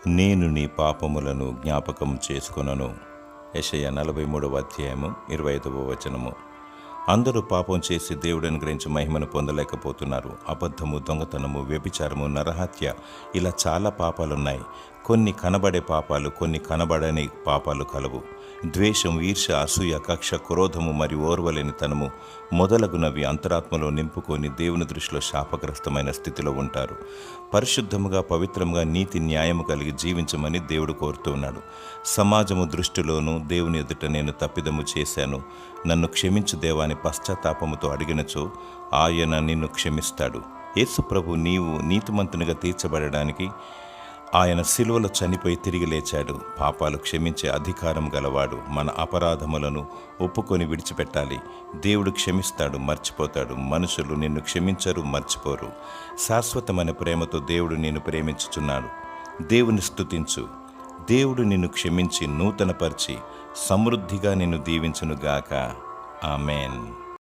నేను నీ పాపములను జ్ఞాపకం చేసుకొనను. యెషయా 43:25. అందరూ పాపం చేసి దేవుడు అనుగ్రహించి మహిమను పొందలేకపోతున్నారు. అబద్ధము, దొంగతనము, వ్యభిచారము, నరహత్య, ఇలా చాలా పాపాలున్నాయి. కొన్ని కనబడే పాపాలు, కొన్ని కనబడని పాపాలు కలవు. ద్వేషం, ఈర్ష్య, అసూయ, కక్ష, క్రోధము మరియు ఓర్వలేనితనము మొదలగునవి అంతరాత్మలో నింపుకొని దేవుని దృష్టిలో శాపగ్రస్తమైన స్థితిలో ఉంటారు. పరిశుద్ధముగా, పవిత్రముగా, నీతి న్యాయము కలిగి జీవించమని దేవుడు కోరుతూ ఉన్నాడు. సమాజము దృష్టిలోనూ దేవుని ఎదుట నేను తప్పిదము చేశాను, నన్ను క్షమించు దేవా అని పశ్చాత్తాపముతో అడిగినచో ఆయన నిన్ను క్షమిస్తాడు. యేసు ప్రభు నీవు నీతిమంతునిగా తీర్చబడడానికి ఆయన శిలువలో చనిపోయి తిరిగి లేచాడు. పాపాలు క్షమించే అధికారం గలవాడు. మన అపరాధములను ఒప్పుకొని విడిచిపెట్టాలి. దేవుడు క్షమిస్తాడు, మర్చిపోతాడు. మనుషులు నిన్ను క్షమించరు, మర్చిపోరు. శాశ్వతమైన ప్రేమతో దేవుడు నిన్ను ప్రేమించుచున్నాడు. దేవుని స్తుతించు. దేవుడు నిన్ను క్షమించి నూతనపరిచి సమృద్ధిగా నిన్ను దీవించునుగాక. ఆమేన్.